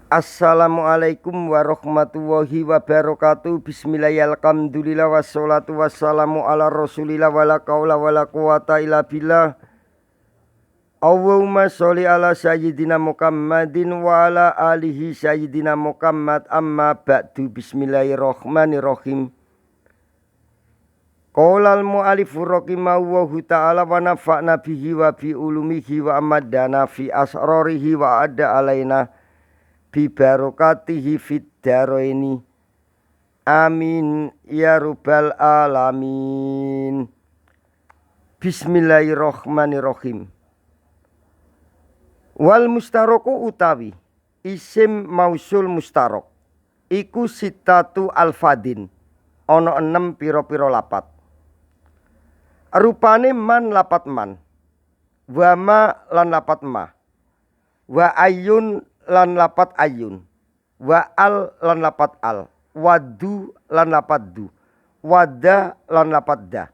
Assalamualaikum warahmatullahi wabarakatuh. Bismillahirrahmanirrahim. Alhamdulillah wassalatu wassalamu ala rasulillah wala qaula wala quwata illa billah. Allahumma sholli ala sayyidina Muhammadin wa ala alihi sayyidina Muhammad amma ba'du. Bismillahirrahmanirrahim. Qaulal mu'alifur rahimahullahu ta'ala wa nafa'na bihi wa bi ulumihi wa amadana fi asrarihi wa adda alaina bi barokatihi fid daraini amin ya rabbal alamin. Bismillahirrahmanirrahim. Wal mustaroku utawi isim mausul mustarok iku sitatu alfadin ana 6 pira-pira lapat. Rupane man lapat man, wa ma lan lapat ma, wa ayun lan lapat ayun, wa al lan lapat al, wadu lan lapat du, wada lan lapat da.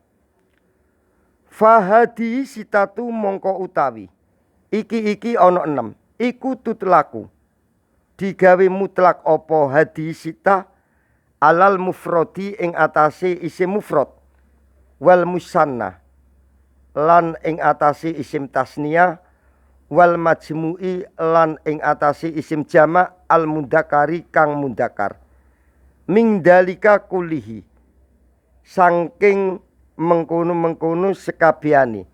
Fahadi sitatu mongko utawi iki ana 6 iku tutlaku digawe mutlak apa hadi sita alal mufrodi ing atase isim mufrad wal musanna lan ing atase isim tasniah wal majmu'i lan ing atase isim jamak al mundakari kang mundakar ming dalika kulihi saking mengkono sekabehane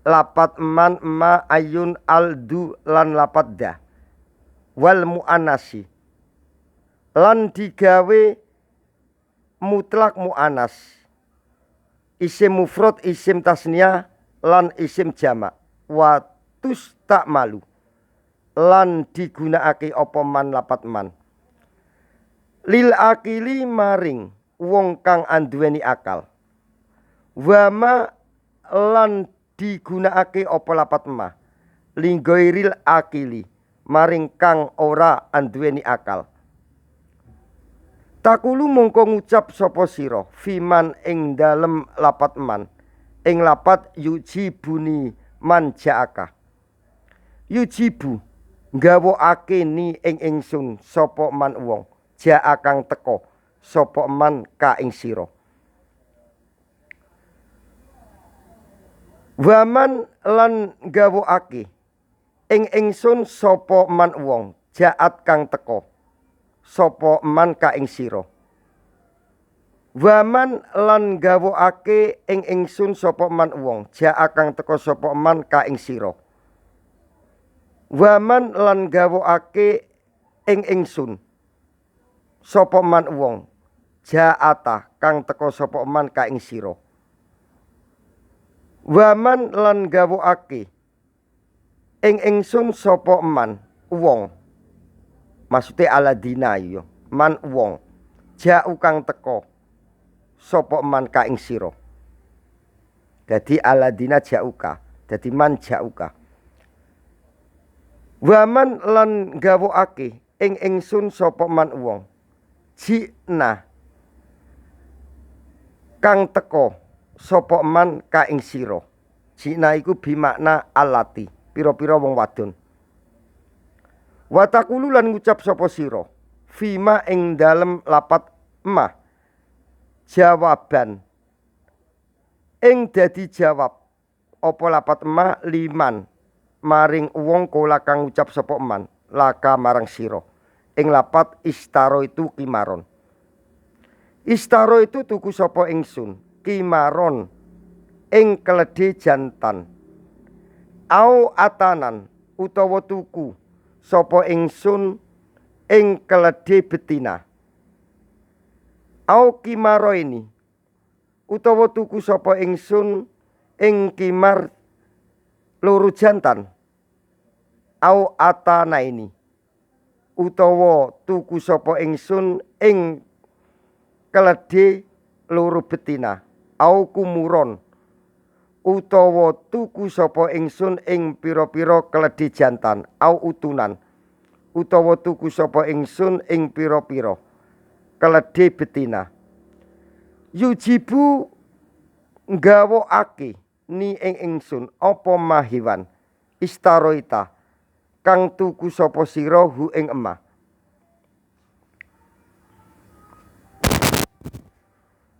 lapat man ma ayun aldu lan lapat da wal muannasi lan digawe mutlak muannas isim mufrad isim tasniah lan isim jamak watus tak malu lan digunakake apa man lapat man lil akili maring wong kang anduweni akal wama lan digunakake apa lapat ma linggoiril akili maring kang ora anduweni akal. Takulu mongko ngucap sapa sira fiman ing dalem lapat man ing lapat yujibuni man jaaka yujibu nggawokake ni ing ingsun sapa man wong jaa kang teka sapa man ka ing sira. Waman lan nggawokake ing ingsun sapa man wong jaat kang teka sapa man ka ing sira. Waman lan gawokake ing ingsun sapa man wong jaa kang teka sapa man ka ing sira. Waman lan gawokake ing ingsun sapa man wong jaata kang teka sapa man ka ing sira. Waman lan gawokake ing ingsun sapa man wong maksude aladina yo man wong jau kang teka sapa man ka ing sira. Dadi aladina jauka dadi man jauka. Waman lan gawokake ing ingsun sapa man wong jina kang teka sapa man ka ing sira. Jina iku bimakna alati pira-pira wong wadon. Watakulu lan ngucap sapa sira fima ing dalem lapat ma jawaban ing dadi jawab apa lapat ma liman maring wong kala kang ngucap sapa man laka marang sira ing lapat istaro itu kimaron. Istaro itu tuku sapa ingsun kimaron ing keledhe jantan au atanan utawa tuku sapa ingsun ing keledhe betina au kimaro ini utawa tuku sapa ingsun ing kimar loro jantan au atana ini utawa tuku sapa ingsun ing keledhe loro betina au kumuron utawa tuku sapa ingsun ing pira-pira keledhe jantan au utunan utawa tuku sapa ingsun ing pira-pira keledhe betina. Yujibu nggawokake ni ing ingsun apa mahiwan istaroita kang tuku sapa sira hu ing emah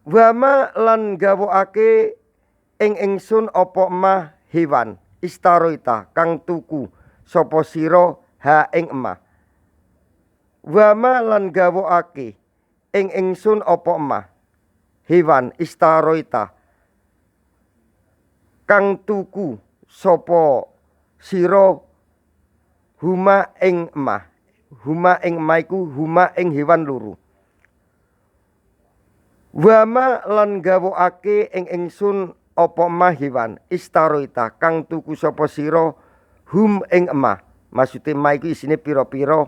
Wama lan gawokake ing ingsun apa emah hewan istaroita kang tuku sapa sira ha ing emah. Wama lan gawokake ing ingsun apa emah hewan istaroita kang tuku sapa sira huma ing emah. Huma ing emah iku huma ing hewan loro. Wama lan gawokake ing ingsun apa emah hewan istaroita kang tuku sapa sira hum ing emah. Maksude emah iku isine pira-pira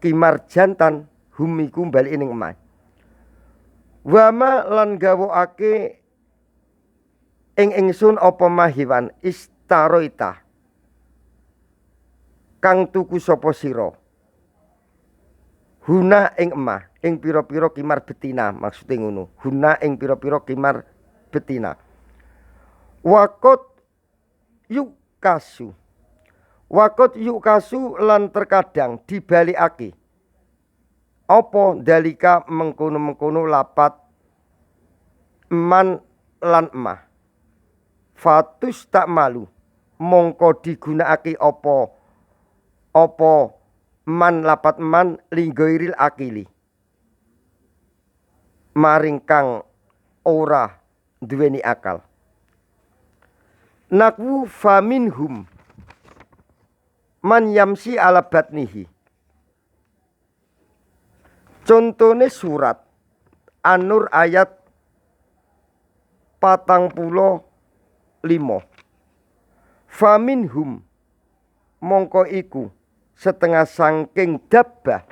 kimar jantan, hum iku bali ning emah. Wama lan gawokake ing ingsun apa emah hewan istaroita kang tuku sapa sira huna ing emah ing pira-pira kimar betina. Maksude ngono, huna ing pira-pira kimar betina. Wakot yukasu lan terkadang dibalikake apa dalika mengkono-mengkono lapat man lan emah. Fatus tak malu mongko digunakake apa man lapat man linggoiril akili maring kang ora duweni akal. Nakwu faminhum man yamsi ala batnihi. Contone surat An-Nur ayat 45. Faminhum mongko iku setengah sangking dabbah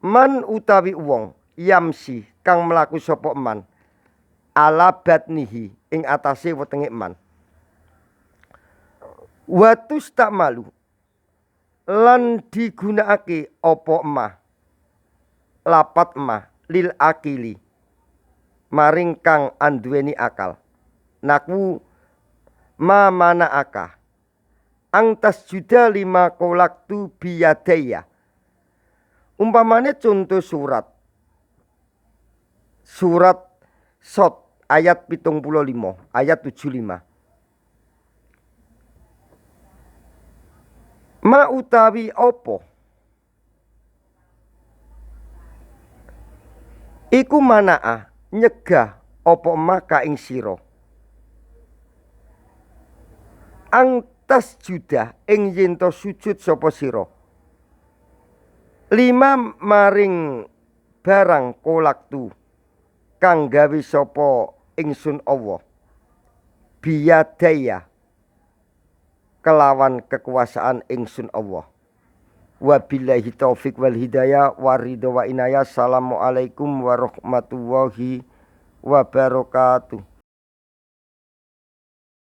man utawi wong yamsi kang mlaku sapa man ala batnihi ing atase wetenge man. Watus tak malu lan digunakake apa emah lapat emah lil akili maring kang anduweni akal. Nakwu ma mana aka angtas juda lima kolaktu biyadaya. Umpamane contoh surat Sot ayat 75 ayat 75. Ma utawi opo iku manaa nyegah opo maka ing sira angtas judah ing yento sujud sapa sira lima maring barang kolaktu kang gawe sapa ingsun Allah biyadaya kelawan kekuasaan ingsun Allah. Wabillahi taufik wal hidayah waridho wa inayah. Assalamualaikum warahmatullahi wabarakatuh.